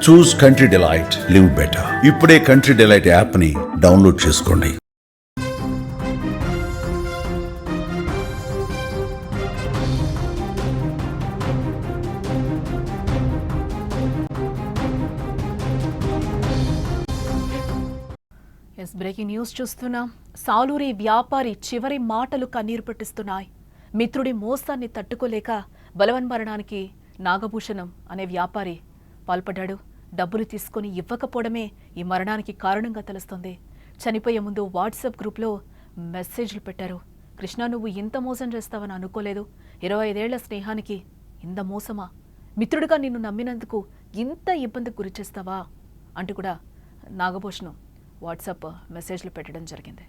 చూస్ country delight, live better. ఇప్పుడే country delight app ని download చేసుకోండి. బ్రేకింగ్ న్యూస్ చూస్తున్నాం. సాలూరి వ్యాపారి చివరి మాటలు కన్నీరు పెట్టిస్తున్నాయి. మిత్రుడి మోసాన్ని తట్టుకోలేక బలవన్మరణానికి నాగభూషణం అనే వ్యాపారి పాల్పడ్డాడు. డబ్బులు తీసుకుని ఇవ్వకపోవడమే ఈ మరణానికి కారణంగా తెలుస్తోంది. చనిపోయే ముందు వాట్సాప్ గ్రూప్లో మెసేజ్లు పెట్టారు. కృష్ణ, నువ్వు ఇంత మోసం చేస్తావని అనుకోలేదు. 25 ఏళ్ల స్నేహానికి ఇంత మోసమా? మిత్రుడిగా నిన్ను నమ్మినందుకు ఇంత ఇబ్బందికి గురి చేస్తావా అంటూ కూడా నాగభూషణం వాట్సాప్ మెసేజ్లు పెట్టడం జరిగింది.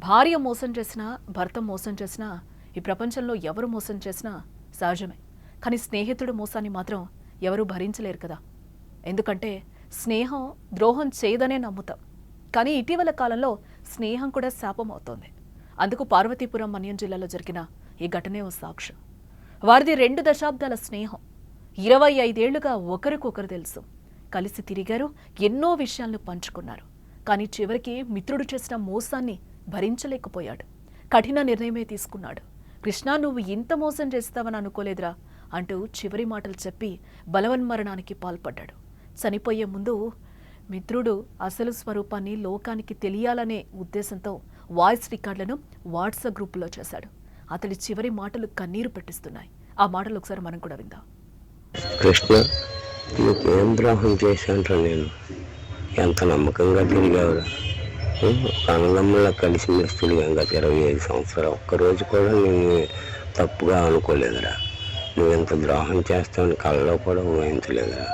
భార్య మోసం చేసినా, భర్త మోసం చేసినా, ఈ ప్రపంచంలో ఎవరు మోసం చేసినా సహజమే. కానీ స్నేహితుడు మోసాన్ని మాత్రం ఎవరూ భరించలేరు కదా. ఎందుకంటే స్నేహం ద్రోహం చేయదనే నమ్ముతాం. కానీ ఇటీవల కాలంలో స్నేహం కూడా శాపం అవుతోంది. అందుకు పార్వతీపురం మన్యం జిల్లాలో జరిగిన ఈ ఘటనే ఓ సాక్ష్యం. వారిది 2 దశాబ్దాల స్నేహం. 25 ఏళ్లుగా ఒకరికొకరు తెలుసు. కలిసి తిరిగారు, ఎన్నో విషయాలను పంచుకున్నారు. కానీ చివరికి మిత్రుడు చేసిన మోసాన్ని భరించలేకపోయాడు. కఠిన నిర్ణయమే తీసుకున్నాడు. కృష్ణ, నువ్వు ఇంత మోసం చేస్తావని అనుకోలేదురా అంటూ చివరి మాటలు చెప్పి బలవన్మరణానికి పాల్పడ్డాడు. చనిపోయే ముందు మిత్రుడు అసలు స్వరూపాన్ని లోకానికి తెలియాలనే ఉద్దేశంతో వాయిస్ రికార్డులను వాట్సాప్ గ్రూపులో చేశాడు. అతడి చివరి మాటలు కన్నీరు పెట్టిస్తున్నాయి. ఆ మాటలు ఒకసారి మనం కూడా విందాం. కృష్ణ, నీకు ఏం ద్రోహం చేశాంట్రా? నేను ఎంత నమ్మకంగా తిరిగావురా. అన్నదమ్ములా కలిసి మెలిసి తిరిగాం గత 25 సంవత్సరాలు. ఒక్కరోజు కూడా నేను తప్పుగా అనుకోలేదురా. నువ్వెంత ద్రోహం చేస్తావని కళ్ళలో కూడా ఊహించలేదురా.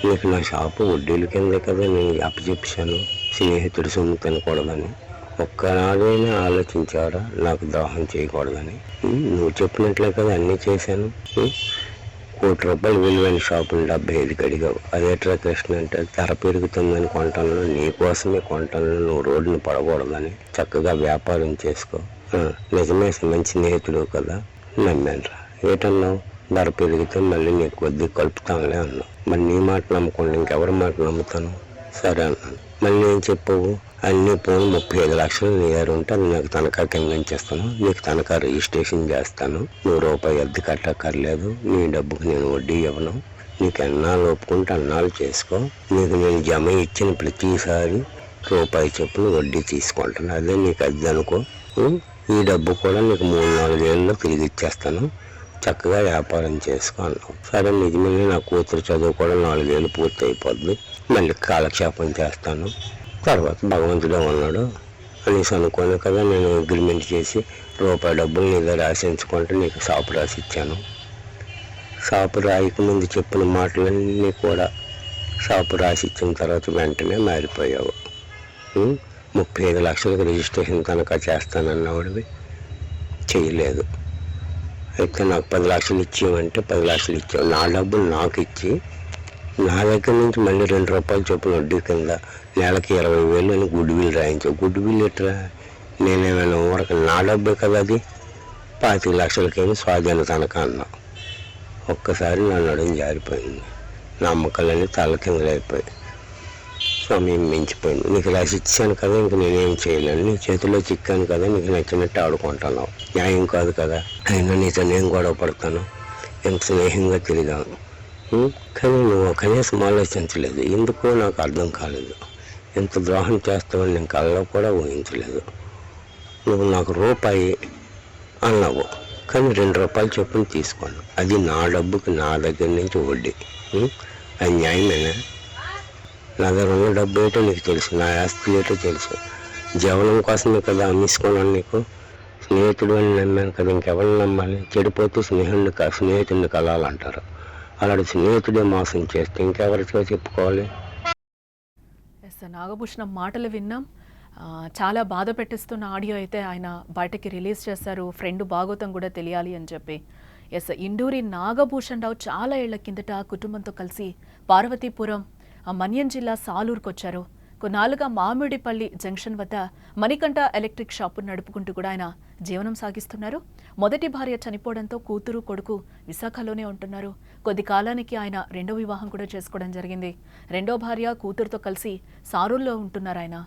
నీకు నా షాపు వడ్డీల కిందే కదా నేను అప్పచెప్పాను. స్నేహితుడి సొమ్ము తినకూడదని ఒక్కనాడైనా ఆలోచించావురా నాకు ద్రోహం చేయకూడదని. నువ్వు చెప్పినట్లే కదా అన్నీ చేశాను. ₹1,00,000 విలువైన షాపులు 75 అడిగావు. అదేట్రా కృష్ణ అంటే, ధర పెరుగుతుందని కొంటంలో, నీకోసమే కొంటంలో, నువ్వు రోడ్డును పడకూడదని చక్కగా వ్యాపారం చేసుకో. నిజమే, మంచి స్నేహితుడు కదా, నమ్మానురా. ఏటన్నావు? ధర పెరిగితే మళ్ళీ నీకు కొద్ది కలుపుతానులే అన్నావు. మరి నీ మాట నమ్మకుండా ఇంకెవరి మాట నమ్ముతాను? సరే అన్నాను. మళ్ళీ ఏం చెప్పావు? అన్నీ పోను 35 లక్షలు నీ దగ్గర ఉంటే అది నాకు తనఖా కింద ఇచ్చేస్తాను. నీకు తనఖా రిజిస్ట్రేషన్ చేస్తాను. ₹1 అద్దె కట్టక్కర్లేదు. నీ డబ్బుకు నేను వడ్డీ ఇవ్వను. నీకు ఎన్నాళ్ళు ఒప్పుకుంటే అన్నాళ్ళు చేసుకో. నీకు నేను జమ ఇచ్చిన ప్రతిసారి ₹1 చొప్పున వడ్డీ తీసుకుంటాను. అదే నీకు అద్దె అనుకో. ఈ డబ్బు కూడా నీకు 3-4 ఏళ్ళలో తిరిగి ఇచ్చేస్తాను. చక్కగా వ్యాపారం చేసుకో అన్నావు. సరే, నిజమే, నా కూతురు చదువు కూడా 4 ఏళ్ళు పూర్తి అయిపోద్ది. మళ్ళీ కాలక్షేపం చేస్తాను. తర్వాత భగవంతుడే ఉన్నాడు అనేసి అనుకోను కదా నేను అగ్రిమెంట్ చేసి ₹1 డబ్బులు నీ దగ్గర రాసించుకుంటే నీకు షాపు రాసి ఇచ్చాను. షాపు రాయికి ముందు చెప్పిన మాటలన్నీ కూడా షాపు రాసి ఇచ్చిన తర్వాత వెంటనే మారిపోయావు. 35 లక్షలకు రిజిస్ట్రేషన్ తనఖా చేస్తానన్నవాడివి, చేయలేదు. అయితే నాకు 10 లక్షలు ఇచ్చేయమంటే 10 లక్షలు ఇచ్చావు. నా డబ్బులు నాకు ఇచ్చి నా దగ్గర నుంచి మళ్ళీ ₹2 చొప్పున వడ్డీ కింద నెలకి 20,000 అని గుడ్ విల్ రాయించావు. గుడ్ విల్ ఎట్రా? నేనేమైనా ఊరక నా డబ్బే కదా అది. 25 లక్షలకేమో స్వాధీన తనఖా అన్నావు. ఒక్కసారి నా నడుము జారిపోయింది. నా అమ్మకాలన్నీ తల కిందలైపోయి సమయం మించిపోయింది. నీకు రాసి ఇచ్చాను కదా, ఇంక నేనేం చేయలేను. నీ చేతిలో చిక్కాను కదా, నీకు నచ్చినట్టు ఆడుకుంటున్నావు. న్యాయం కాదు కదా. అయినా నీతో నేను గొడవ పడతాను. ఎంత స్నేహంగా తిరిగాను. కానీ నువ్వు కనీసం ఆలోచించలేదు. ఎందుకో నాకు అర్థం కాలేదు. ఎంత ద్రోహం చేస్తావని నేను కళ్ళలో కూడా ఊహించలేదు. నువ్వు నాకు ₹1 అన్నావు, కానీ ₹2 చొప్పున తీసుకోను. అది నా డబ్బుకి నా దగ్గర నుంచి వడ్డీ. అది న్యాయమేనా? నా దగ్గర ఉన్న డబ్బు ఏంటో నీకు తెలుసు, నా ఆస్తి ఏంటో తెలుసు. జీవనం కోసమే కదా అమ్మేసుకున్నాను. నీకు స్నేహితుడు అని నమ్మాను కదా, ఇంకెవరిని నమ్మాలి? చెడిపోతే స్నేహితుడిని కలాలంటారు. అలాంటి స్నేహితుడే మోసం చేస్తే ఇంకెవరితో చెప్పుకోవాలి? నాగభూషణం మాటలు విన్నాం. చాలా బాధ పెట్టిస్తున్న ఆడియో అయితే ఆయన బయటకి రిలీజ్ చేశారు. ఫ్రెండ్ భాగవతం కూడా తెలియాలి అని చెప్పి. ఇండూరి నాగభూషణ్ రావు చాలా ఏళ్ల కిందట కుటుంబంతో కలిసి పార్వతీపురం మన్యం జిల్లా సాలూరుకు వచ్చారు. కొన్నాళ్ళుగా మామిడిపల్లి జంక్షన్ వద్ద మణికంఠ ఎలక్ట్రిక్ షాపు నడుపుకుంటూ కూడా ఆయన జీవనం సాగిస్తున్నారు. మొదటి భార్య చనిపోవడంతో కూతురు కొడుకు విశాఖలోనే ఉంటున్నారు. కొద్ది కాలానికి ఆయన రెండో వివాహం కూడా చేసుకోవడం జరిగింది. రెండో భార్య కూతురుతో కలిసి సారూల్లో ఉంటున్నారు ఆయన.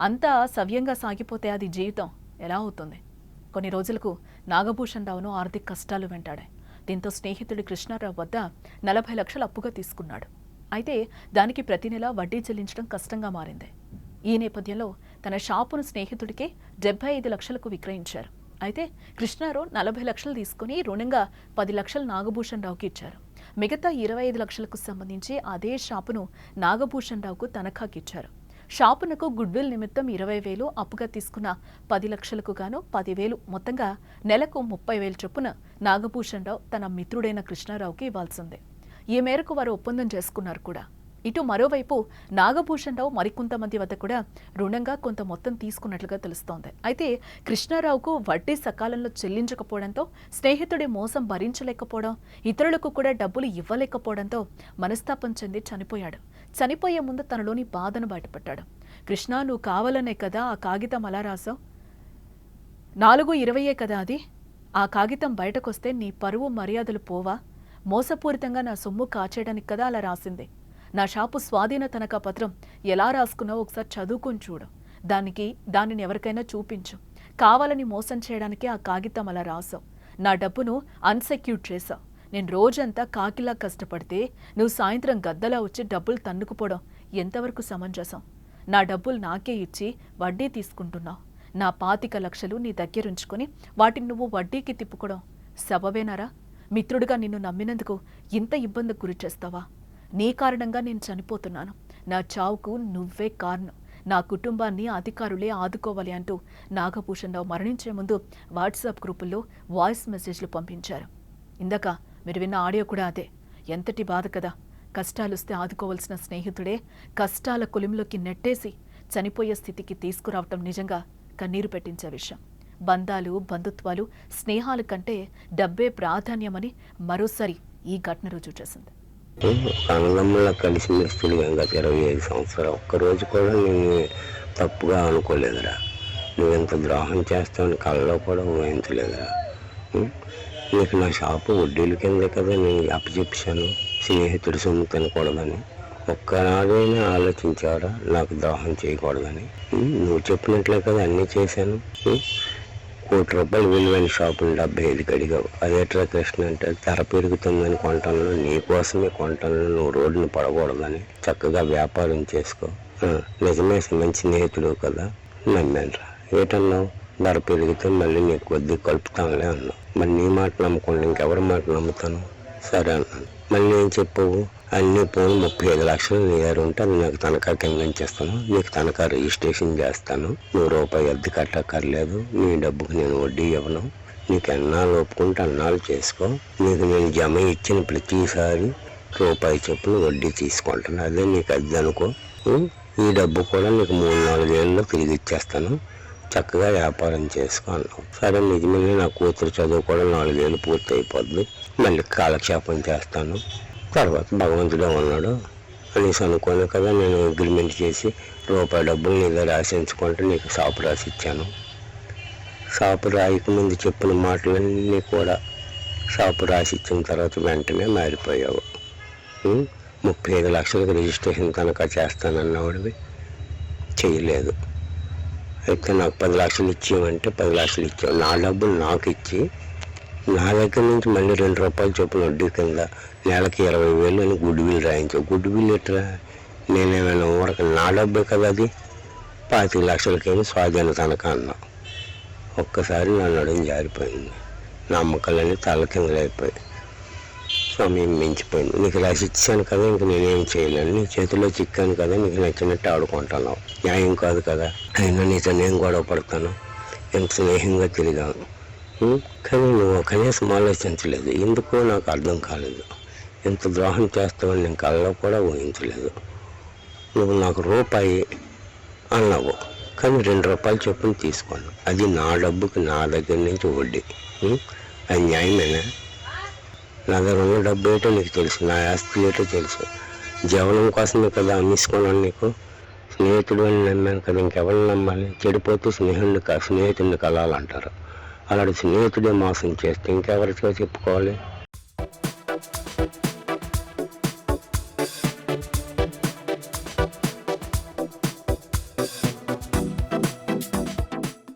అంతా సవ్యంగా సాగిపోతే అది జీవితం ఎలా అవుతుంది? కొన్ని రోజులకు నాగభూషణ్ రావును ఆర్థిక కష్టాలు వెంటాడాయి. దీంతో స్నేహితుడి కృష్ణారావు వద్ద 40 లక్షలు అప్పుగా తీసుకున్నాడు. అయితే దానికి ప్రతి నెల వడ్డీ చెల్లించడం కష్టంగా మారింది. ఈ నేపథ్యంలో తన షాపును స్నేహితుడికే 75 లక్షలకు విక్రయించారు. అయితే కృష్ణారావు 40 లక్షలు తీసుకుని రుణంగా 10 లక్షలు నాగభూషణ్ రావుకి ఇచ్చారు. మిగతా 25 లక్షలకు సంబంధించి అదే షాపును నాగభూషణ్ రావుకు తనఖాకి ఇచ్చారు. షాపునకు గుడ్విల్ నిమిత్తం 20,000, అప్పుగా తీసుకున్న 10 లక్షలకు గాను 10,000, మొత్తంగా నెలకు 30,000 చొప్పున నాగభూషణ్ రావు తన మిత్రుడైన కృష్ణారావుకి ఇవ్వాల్సిందే. ఈ మేరకు వారు ఒప్పందం చేసుకున్నారు కూడా. ఇటు మరోవైపు నాగభూషణ్ రావు మరికొంతమంది వద్ద కూడా రుణంగా కొంత మొత్తం తీసుకున్నట్లుగా తెలుస్తోంది. అయితే కృష్ణారావుకు వడ్డీ సకాలంలో చెల్లించకపోవడంతో, స్నేహితుడి మోసం భరించలేకపోవడం, ఇతరులకు కూడా డబ్బులు ఇవ్వలేకపోవడంతో మనస్తాపం చెంది చనిపోయాడు. చనిపోయే ముందు తనలోని బాధను బయటపెట్టాడు. కృష్ణ, నువ్వు కావాలనే కదా ఆ కాగితం అలా రాసావు? 4/20 కదా అది? ఆ కాగితం బయటకొస్తే నీ పరువు మర్యాదలు పోవా? మోసపూరితంగా నా సొమ్ము కాచేయడానికి కదా అలా రాసింది. నా షాపు స్వాధీన తనఖా పత్రం ఎలా రాసుకున్నావో ఒకసారి చదువుకొని చూడు. దానిని ఎవరికైనా చూపించు. కావాలని మోసం చేయడానికి ఆ కాగితం అలా రాసావు. నా డబ్బును అన్సెక్యూర్ చేశావు. నేను రోజంతా కాకిలా కష్టపడితే నువ్వు సాయంత్రం గద్దలా వచ్చి డబ్బులు తన్నుకుపోవడం ఎంతవరకు సమంజసం? నా డబ్బులు నాకే ఇచ్చి వడ్డీ తీసుకుంటున్నావు. నా 25 లక్షలు నీ దగ్గరుంచుకొని వాటిని నువ్వు వడ్డీకి తిప్పుకోవడం సబబేనారా? మిత్రుడిగా నిన్ను నమ్మినందుకు ఇంత ఇబ్బందికి గురి చేస్తావా? నీ కారణంగా నేను చనిపోతున్నాను. నా చావుకు నువ్వే కారణం. నా కుటుంబాన్ని అధికారులే ఆదుకోవాలి అంటూ నాగభూషణ్ రావు మరణించే ముందు వాట్సాప్ గ్రూపుల్లో వాయిస్ మెసేజ్లు పంపించారు. ఇందాక మీరు విన్న ఆడియో కూడా అదే. ఎంతటి బాధ కదా! కష్టాలొస్తే ఆదుకోవాల్సిన స్నేహితుడే కష్టాల కొలిమిలోకి నెట్టేసి చనిపోయే స్థితికి తీసుకురావటం నిజంగా కన్నీరు పెట్టించే విషయం. బంధాలు, బంధుత్వాలు, స్నేహాల కంటే డబ్బే ప్రాధాన్యమని మరోసారి ఈ ఘటన రుజువు చేసింది. అన్నదమ్ముల కలిసిమెలిసి గత 25 సంవత్సరాలు ఒక్కరోజు కూడా నేను తప్పుగా అనుకోలేదురా. నువ్వెంత ద్రోహం చేస్తావని కళ్ళలో కూడా ఊహించలేదురా. నీకు నా షాపు వడ్డీల కిందే కదా నేను అప్పచెప్పాను. స్నేహితుడి సొమ్ము తినకూడదని ఒక్కనాడైనా ఆలోచించావరా నాకు ద్రోహం చేయకూడదని? నువ్వు చెప్పినట్లే కదా అన్నీ చేశాను. ₹1,00,00,000 విలువైన షాపుని 75 అడిగావు. అదేట్రా కృష్ణ అంటే ధర పెరుగుతుందని కొంటంలో, నీకోసమే కొంటంలో నువ్వు రోడ్డును పడకూడదని చక్కగా వ్యాపారం చేసుకో. నిజమే, మంచి స్నేహితుడు కదా, నమ్మానురా. ఏటన్నావు? ధర పెరిగితే మళ్ళీ నీకు కొద్ది కలుపుతానులే అన్నావు. మరి నీ మాట నమ్మకుండా ఇంకెవరి మాట నమ్ముతాను? సరే అన్నాను. మళ్ళీ ఏం చెప్పావు? అన్నీ పోను 35 లక్షలు నీ దగ్గర ఉంటే అది నాకు తనఖా కింద ఇచ్చేస్తాను. నీకు తనఖా రిజిస్ట్రేషన్ చేస్తాను. ₹1 అద్దె కట్టక్కర్లేదు. నీ డబ్బుకు నేను వడ్డీ ఇవ్వను. నీకు ఎన్నాళ్ళు ఒప్పుకుంటే అన్నాళ్ళు చేసుకో. నీకు నేను జమ ఇచ్చిన ప్రతిసారి ₹1 చొప్పున వడ్డీ తీసుకుంటాను. అదే నీకు అద్దె అనుకో. ఈ డబ్బు కూడా నీకు 3-4 ఏళ్ళలో తిరిగి ఇచ్చేస్తాను. చక్కగా వ్యాపారం చేసుకో అన్నావు. సరే, నిజమే, నా కూతురు చదువు కూడా 4 ఏళ్ళు పూర్తి అయిపోద్ది. మళ్ళీ కాలక్షేపం చేస్తాను. తర్వాత భగవంతుడే ఉన్నాడు అనేసి అనుకోను కదా నేను అగ్రిమెంట్ చేసి ₹1 డబ్బులు నీ దగ్గర రాసించుకుంటే నీకు షాపు రాసి ఇచ్చాను. షాపు రాయికి ముందు చెప్పిన మాటలన్నీ కూడా షాపు రాసి ఇచ్చిన తర్వాత వెంటనే మారిపోయావు. 35 లక్షలకు రిజిస్ట్రేషన్ తనఖా చేస్తానన్నవాడివి చేయలేదు. అయితే నాకు 10 లక్షలు ఇచ్చేయమంటే 10 లక్షలు ఇచ్చావు. నా డబ్బులు నాకు ఇచ్చి నా దగ్గర నుంచి మళ్ళీ ₹2 చొప్పున వడ్డీ కింద నెలకి 20,000 అని గుడ్విల్ రాయించావు. గుడ్విల్ ఎట్రా? నేనేమైనా ఊరక నా డబ్బే కదా అది. 25 లక్షలకేమో స్వాధీన తనఖా అన్నావు. ఒక్కసారి నా నడుము జారిపోయింది. నా అమ్మకాలన్నీ తల కిందలైపోయి సమయం మించిపోయింది. నీకు రాసి ఇచ్చాను కదా, ఇంక నేనేం చేయలేను. నీ చేతిలో చిక్కాను కదా, నీకు నచ్చినట్టు ఆడుకుంటున్నావు. న్యాయం కాదు కదా. అయినా నీతో నేను గొడవ పడతాను. ఎంత స్నేహంగా తిరిగాను. కానీ నువ్వు కనీసం ఆలోచించలేదు. ఎందుకో నాకు అర్థం కాలేదు. ఎంత ద్రోహం చేస్తావని నేను కళ్ళలో కూడా ఊహించలేదు. నువ్వు నాకు ₹1 అన్నావు, కానీ ₹2 చొప్పున తీసుకోను. అది నా డబ్బుకి నా దగ్గర నుంచి వడ్డీ. అది న్యాయమేనా? నా దగ్గర ఉన్న డబ్బు ఏంటో నీకు తెలుసు, నా ఆస్తి ఏంటో తెలుసు. జీవనం కోసమే కదా అమ్మేసుకున్నాను నీకు. స్నేహితుడు అని నమ్మాను కదా, ఇంకెవరిని నమ్మాలి? చెడిపోతే స్నేహితుడిని కలాలంటారు. అలాంటి స్నేహితుడే మోసం చేస్తే ఇంకెవరితో చెప్పుకోవాలి?